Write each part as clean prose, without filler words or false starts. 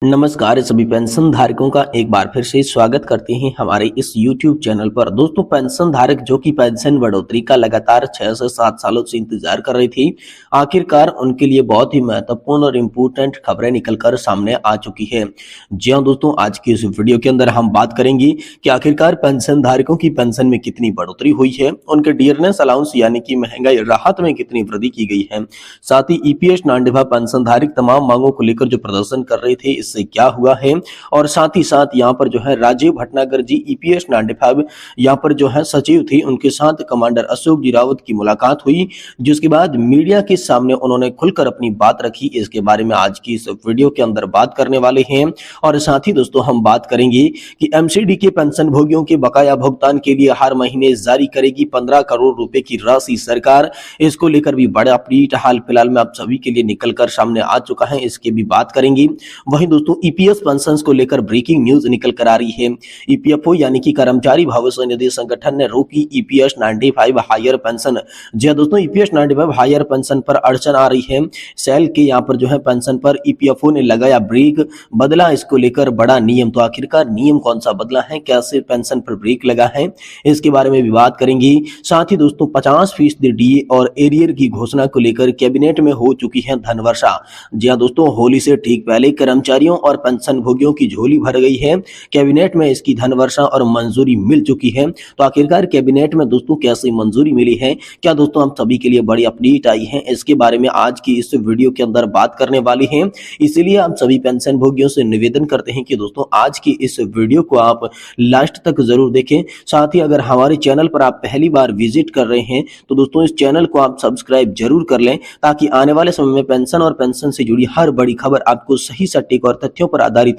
नमस्कार सभी पेंशन धारकों का एक बार फिर से स्वागत करते हैं हमारे इस YouTube चैनल पर। दोस्तों, पेंशन धारक जो कि पेंशन बढ़ोतरी का लगातार 6 से 7 सालों से इंतजार कर रही थी, आखिरकार उनके लिए बहुत ही महत्वपूर्ण और इम्पोर्टेंट खबरें निकलकर सामने आ चुकी है। जी हाँ दोस्तों, आज की इस वीडियो के अंदर हम बात करेंगे कि आखिरकार पेंशन धारकों की पेंशन में कितनी बढ़ोतरी हुई है, उनके डियरनेस अलाउंस यानी कि महंगाई राहत में कितनी वृद्धि की गई है। साथ ही ईपीएस नॉन डिफा पेंशन धारक तमाम मांगों को लेकर जो प्रदर्शन कर रहे थे, इससे क्या हुआ है, और साथ ही साथ यहाँ पर जो है राजीव भटनागर जी ईपीएस 95 यहाँ पर जो है सचिव थे, उनके साथ कमांडर अशोक जी रावत की मुलाकात हुई, जिसके बाद मीडिया के सामने उन्होंने खुलकर अपनी बात रखी। इसके बारे में आज की इस वीडियो के अंदर बात करने वाले हैं। और साथ ही दोस्तों हम बात करेंगे कि एमसीडी के पेंशन भोगियों के बकाया भुगतान के लिए हर महीने जारी करेगी 15 करोड़ रुपए की राशि सरकार। इसको लेकर भी बड़ा अपडेट हाल फिलहाल में आप सभी के लिए निकलकर सामने आ चुका है, इसकी भी बात करेंगे। वहीं दोस्तों ईपीएस पेंशन को लेकर ब्रेकिंग न्यूज निकल कर आ रही है। ईपीएफओ यानी कि कर्मचारी भविष्य निधि संगठन ने रोकी ईपीएस 95 हायर पेंशन। जी दोस्तों, ईपीएस 95 हायर पेंशन पर अड़चन आ रही है। सेल के यहाँ पर जो है पेंशन पर ईपीएफओ ने लगाया ब्रेक, बदला इसको लेकर बड़ा नियम। तो आखिरकार नियम कौन सा बदला है, कैसे पेंशन पर ब्रेक लगा है, इसके बारे में भी बात करेंगे। साथ ही दोस्तों 50% डीए और एरियर की घोषणा को लेकर कैबिनेट में हो चुकी है धनवर्षा। जी हाँ दोस्तों, होली से ठीक पहले कर्मचारियों और पेंशन भोगियों की झोली भर गई है। कैबिनेट में इसकी धनवर्षा और मंजूरी मिल चुकी है। तो आखिरकार कैबिनेट में दोस्तों कैसे मंजूरी मिली है, क्या दोस्तों हम सभी के लिए बड़ी अपडेट आई है, इसके बारे में आज की इस वीडियो के अंदर बात करने वाली हैं। इसीलिए हम सभी पेंशन भोगियों से निवेदन करते हैं कि दोस्तों आज की इस वीडियो को आप लास्ट तक जरूर देखें। साथ ही अगर हमारे चैनल पर आप पहली बार विजिट कर रहे हैं तो दोस्तों इस चैनल को आप सब्सक्राइब जरूर कर लें, ताकि आने वाले समय में पेंशन और पेंशन से जुड़ी हर बड़ी खबर आपको सही सटीक और तथ्यों पर आधारित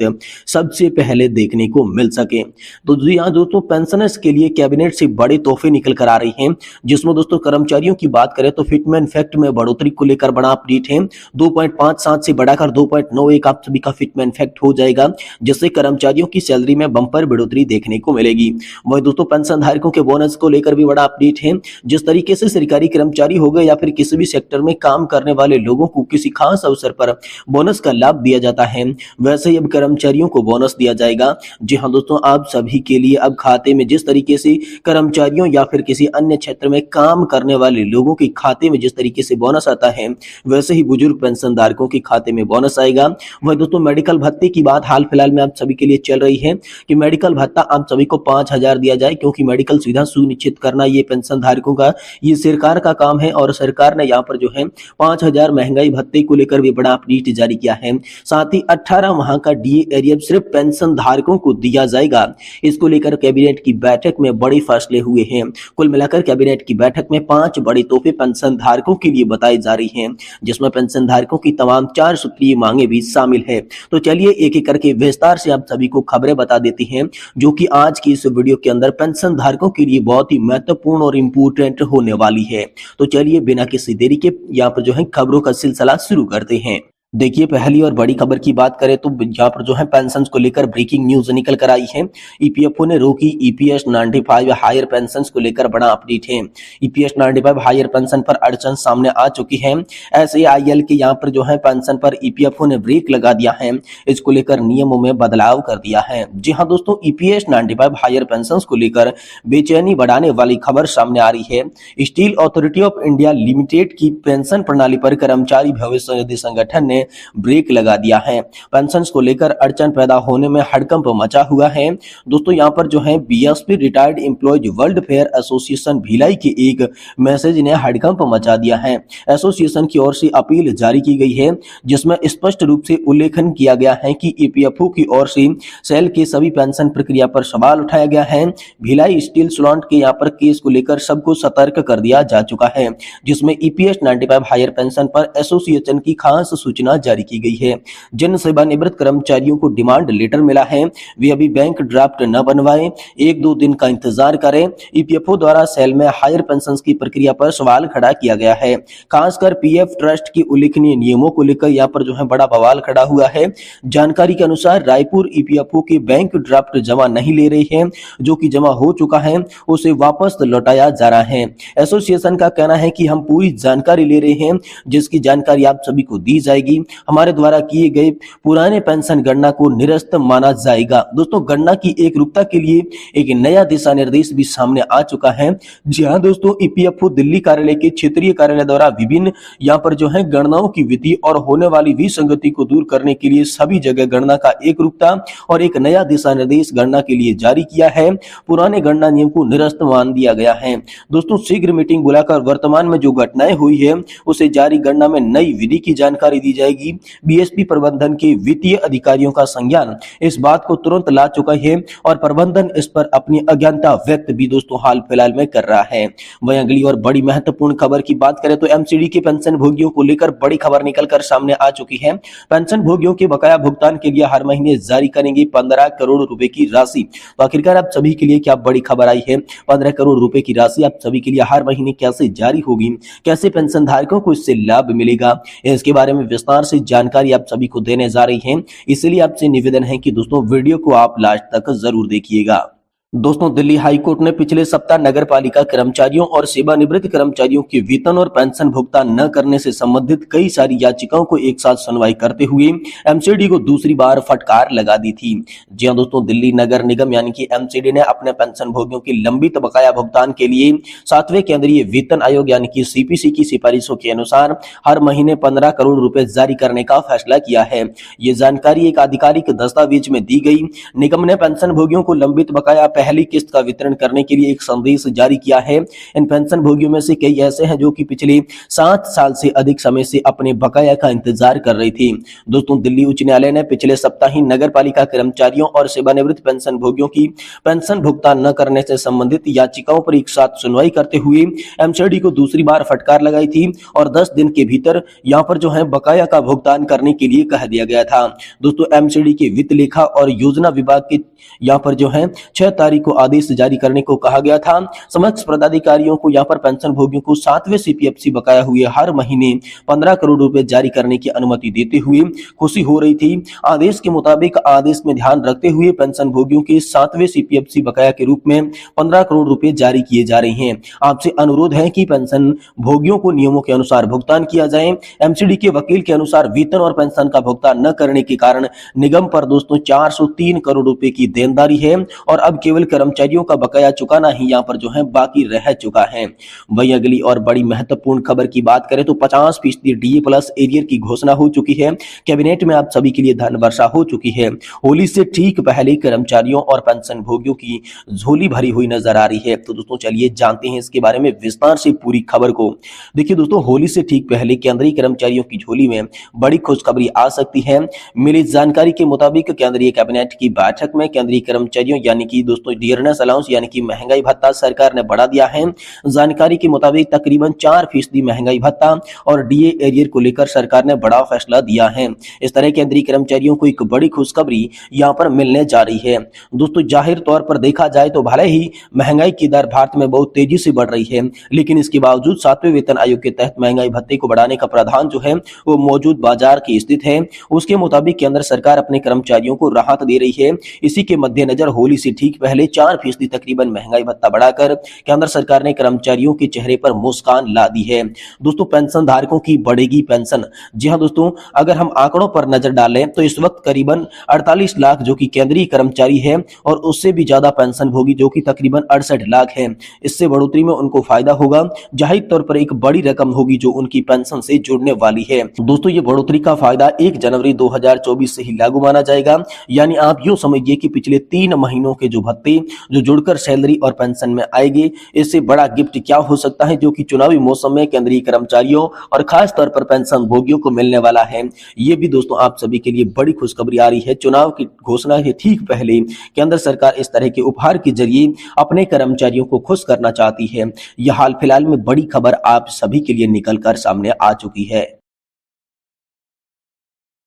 सबसे पहले देखने को मिल सके। तो जी हाँ दोस्तों, पेंशनर्स के लिए कैबिनेट से बड़े तोहफे निकल कर आ रही हैं, जिसमें दोस्तों कर्मचारियों की बात करें तो फिटमेंट फैक्ट में बढ़ोतरी को लेकर बड़ा अपडेट है। 2.57 से बढ़ाकर 2.91 आप सभी का फिटमेंट फैक्ट हो जाएगा, जिससे कर्मचारियों की सैलरी में बंपर बढ़ोतरी देखने को मिलेगी। वही दोस्तों पेंशन धारकों के बोनस को लेकर भी बड़ा अपडेट है। जिस तरीके से सरकारी कर्मचारी हो गए या फिर किसी भी सेक्टर में काम करने वाले लोगों को किसी खास अवसर पर बोनस का लाभ दिया जाता है, वैसे ही अब कर्मचारियों को बोनस दिया जाएगा। जी हाँ दोस्तों, आप सभी के लिए अब खाते में जिस तरीके से कर्मचारियों या फिर किसी अन्य क्षेत्र में काम करने वाले लोगों के खाते में जिस तरीके से बोनस आता है, वैसे ही बुजुर्ग पेंशन धारकों के खाते में बोनस आएगा। वही दोस्तों मेडिकल भत्ते की बात हाल फिलहाल में आप सभी के लिए चल रही है कि मेडिकल भत्ता आप सभी को 5,000 दिया जाए, क्योंकि मेडिकल सुविधा सुनिश्चित करना ये पेंशन धारकों का, ये सरकार का काम है। और सरकार ने यहाँ पर जो है 5,000 महंगाई भत्ते को लेकर भी बड़ा अपडेट जारी किया है। साथ ही 18 माह का डीए एरियर सिर्फ पेंशन धारकों को दिया जाएगा। इसको लेकर कैबिनेट की बैठक में बड़े फैसले हुए हैं। कुल मिलाकर कैबिनेट की बैठक में 5 बड़े तोहफे पेंशन धारकों के लिए बताई जा रही हैं, जिसमें पेंशन धारकों की तमाम 4 सूत्रीय मांगे भी शामिल है। तो चलिए एक एक करके विस्तार से आप सभी को खबरें बता देती हैं, जो कि आज की इस वीडियो के अंदर पेंशन धारकों के लिए बहुत ही महत्वपूर्ण और इंपोर्टेंट होने वाली है। तो चलिए बिना किसी देरी के यहाँ पर जो है खबरों का सिलसिला शुरू करते हैं। देखिए, पहली और बड़ी खबर की बात करें तो यहाँ पर जो है पेंशन को लेकर ब्रेकिंग न्यूज निकल कर आई है। ईपीएफओ ने रोकी ईपीएस 95 हायर पेंशन को लेकर बड़ा अपडेट है। ईपीएस 95 हायर पेंशन पर अड़चन सामने आ चुकी है। एसएआईएल के यहाँ पर जो है पेंशन पर ईपीएफओ ने ब्रेक लगा दिया है। इसको लेकर नियमों में बदलाव कर दिया है। जी हाँ दोस्तों, ईपीएस 95 हायर पेंशन को लेकर बेचैनी बढ़ाने वाली खबर सामने आ रही है। Steel authority of India limited की पेंशन प्रणाली पर कर्मचारी भविष्य निधि संगठन ने ब्रेक लगा दिया है। पेंशन को लेकर अड़चन पैदा होने में हड़कंप मचा हुआ है। दोस्तों यहाँ पर जो है BSP retired employees welfare association Bhilai के एक मैसेज ने हड़कंप मचा दिया है। एसोसिएशन की ओर से अपील जारी की गई है, जिसमें स्पष्ट रूप से उल्लेखन किया गया है कि ईपीएफओ की ओर से सेल के सभी पेंशन प्रक्रिया पर सवाल उठाया गया है। भिलाई स्टील प्लांट के यहाँ पर केस को लेकर सबको सतर्क कर दिया जा चुका है, जिसमें ईपीएस 95 हायर पेंशन पर एसोसिएशन की खास सूचना जारी की गई है। जन सेवानिवृत्त कर्मचारियों को डिमांड लेटर मिला है, वे अभी बैंक ड्राफ्ट न बनवाएं, 1-2 दिन का इंतजार करें। ईपीएफओ द्वारा सेल में हायर पेंशन की प्रक्रिया पर सवाल खड़ा किया गया है। खासकर पीएफ ट्रस्ट की उल्लेखनीय नियमों को लेकर यहाँ पर जो है बड़ा बवाल खड़ा हुआ है। जानकारी के अनुसार रायपुर ईपीएफओ के बैंक ड्राफ्ट जमा नहीं ले रही है, जो कि जमा हो चुका है उसे वापस लौटाया जा रहा है। एसोसिएशन का कहना है कि हम पूरी जानकारी ले रहे हैं, जिसकी जानकारी आप सभी को दी जाएगी। जाएगी। हमारे द्वारा किए गए पुराने पेंशन गणना को निरस्त माना जाएगा। दोस्तों, गणना की एकरूपता के लिए एक नया दिशा निर्देश भी सामने आ चुका है। जी हाँ दोस्तों, ईपीएफओ दिल्ली कार्यालय के क्षेत्रीय कार्यालय द्वारा विभिन्न यहाँ पर जो है गणनाओं की विधि और होने वाली विसंगति को दूर करने के लिए सभी जगह गणना का एकरूपता और एक नया दिशा निर्देश गणना के लिए जारी किया है। पुराने गणना नियम को निरस्त मान दिया गया है। दोस्तों, शीघ्र मीटिंग बुलाकर वर्तमान में जो घटनाएं हुई है उसे जारी गणना में नई विधि की जानकारी दी जाएगी। बीएसपी प्रबंधन के वित्तीय अधिकारियों का संज्ञान इस बात को तुरंत ला चुका है और प्रबंधन इस पर अपनी अज्ञानता व्यक्त भी दोस्तों हाल फिलहाल में कर रहा है। वहीं अगली और बड़ी महत्वपूर्ण खबर की बात करें तो एमसीडी के पेंशन भोगियों को लेकर बड़ी खबर निकलकर सामने आ चुकी है। पेंशन भोगियों के बकाया भुगतान के लिए हर महीने जारी करेंगे 15 करोड़ रुपए की राशि। तो आखिरकार आप सभी के लिए क्या बड़ी खबर आई है? 15 करोड़ रुपए की राशि आप सभी के लिए हर महीने कैसे जारी होगी, कैसे पेंशन धारकों को इससे लाभ मिलेगा, इसके बारे में विस्तार से जानकारी आप सभी को देने जा रही है। इसलिए आपसे निवेदन है कि दोस्तों वीडियो को आप लास्ट तक जरूर देखिएगा। दोस्तों, दिल्ली हाईकोर्ट ने पिछले सप्ताह नगर पालिका कर्मचारियों और सेवानिवृत्त कर्मचारियों के वेतन और पेंशन भुगतान न करने से संबंधित कई सारी याचिकाओं को एक साथ सुनवाई करते हुए एमसीडी को दूसरी बार फटकार लगा दी थी। जी हां दोस्तों, दिल्ली नगर निगम यानी कि एमसीडी ने अपने पेंशन भोगियों के लंबित बकाया भुगतान के लिए 7वें केंद्रीय वेतन आयोग यानी कि सीपीसी की सिफारिशों के अनुसार हर महीने 15 करोड़ रुपए जारी करने का फैसला किया है। ये जानकारी एक आधिकारिक दस्तावेज में दी गई। निगम ने पेंशन भोगियों को लंबित बकाया पहली किस्त का वितरण करने के लिए एक संदेश जारी किया है। इन पेंशन भोगियों में से कई ऐसे हैं जो कि पिछले 7 साल से अधिक समय से अपने बकाया का इंतजार कर रहे थे। दोस्तों, दिल्ली उच्च न्यायालय ने पिछले सप्ताह ही नगर पालिका कर्मचारियों और सेवानिवृत्त पेंशन भोगियों की पेंशन भुगतान न करने से संबंधित याचिकाओं पर एक साथ सुनवाई करते हुए एमसीडी को दूसरी बार फटकार लगाई थी और 10 दिन के भीतर यहाँ पर जो है बकाया का भुगतान करने के लिए कह दिया गया था। दोस्तों, एमसीडी के वित्त लेखा और योजना विभाग के यहाँ पर जो है 6 तारीख को आदेश जारी करने को कहा गया था। समक्ष पदाधिकारियों को यहाँ पर पेंशन भोगियों को 7वें सीपीएफसी बकाया हुए हर महीने 15 करोड़ रुपए जारी करने की अनुमति देते हुए खुशी हो रही थी। आदेश के मुताबिक आदेश में ध्यान रखते हुए पेंशन भोगियों के 7वें सीपीएफसी बकाया के रूप में 15 करोड़ रुपए जारी किए जा रहे हैं। आपसे अनुरोध है कि पेंशन भोगियों को नियमों के अनुसार भुगतान किया जाए। एमसीडी के वकील के अनुसार वेतन और पेंशन का भुगतान न करने के कारण निगम पर दोस्तों 403 करोड़ रुपए की देनदारी है और अब केवल कर्मचारियों का बकाया चुकाना ही यहाँ पर जो है बाकी रह चुका है। वही अगली और बड़ी महत्वपूर्ण खबर की बात करें तो 50% डीए प्लस एरियर की घोषणा हो चुकी है। कैबिनेट में आप सभी के लिए धन वर्षा हो चुकी है। होली से ठीक पहले कर्मचारियों और पेंशन भोगियों की झोली भरी हुई नजर आ रही है। तो दोस्तों चलिए जानते हैं इसके बारे में विस्तार से पूरी खबर को। देखिए दोस्तों, होली से ठीक पहले केंद्रीय कर्मचारियों की झोली में बड़ी खुशखबरी आ सकती है। मिली जानकारी के मुताबिक केंद्रीय कैबिनेट की बैठक में केंद्रीय कर्मचारियों यानी कि दोस्तों डियरनेस अलाउंस यानी कि महंगाई भत्ता सरकार ने बढ़ा दिया है। जानकारी के मुताबिक तकरीबन 4% महंगाई भत्ता और डीए एरियर को लेकर सरकार ने बड़ा फैसला दिया है। इस तरह केंद्रीय कर्मचारियों को एक बड़ी खुशखबरी यहां पर मिलने जा रही है। दोस्तों, जाहिर तौर पर देखा जाए तो भले ही महंगाई की दर भारत में बहुत तेजी से बढ़ रही है, लेकिन इसके बावजूद 7वें वेतन आयोग के तहत महंगाई भत्ते को बढ़ाने का प्रावधान जो है वो मौजूद बाजार की स्थिति है उसके मुताबिक केंद्र सरकार अपने कर्मचारियों को राहत दे रही है। इसी के मद्देनजर होली से ठीक पहले 4% तकरीबन महंगाई भत्ता बढ़ाकर केंद्र सरकार ने कर्मचारियों के चेहरे पर मुस्कान ला दी है। दोस्तों, पेंशन धारकों की बढ़ेगी पेंशन। जी हां दोस्तों, अगर हम आंकड़ों पर नजर डालें तो इस वक्त करीबन 48 लाख जो कि केंद्रीय कर्मचारी है और उससे भी ज्यादा पेंशन भोगी जो कि तकरीबन 68 लाख है। इससे बढ़ोतरी में उनको फायदा होगा। जाहिर तौर पर एक बड़ी रकम होगी जो उनकी पेंशन से जुड़ने वाली है। दोस्तों, ये बढ़ोतरी का फायदा 1 जनवरी 2024 से ही लागू माना जाएगा। यानी आप यूं समझिए कि पिछले 3 महीनों के जो भत्ते जो जुड़कर सैलरी और पेंशन में आएंगे, इससे बड़ा गिफ्ट क्या हो सकता है जो कि चुनावी मौसम में केंद्रीय कर्मचारियों और खास तौर पर पेंशन भोगियों को मिलने वाला है। ये भी दोस्तों आप सभी के लिए बड़ी खुशखबरी आ रही है। चुनाव की घोषणा के ठीक पहले केंद्र सरकार इस तरह के उपहार के जरिए अपने कर्मचारियों को खुश करना चाहती है। यह हाल फिलहाल में बड़ी खबर आप सभी के लिए निकल कर सामने आ चुकी है।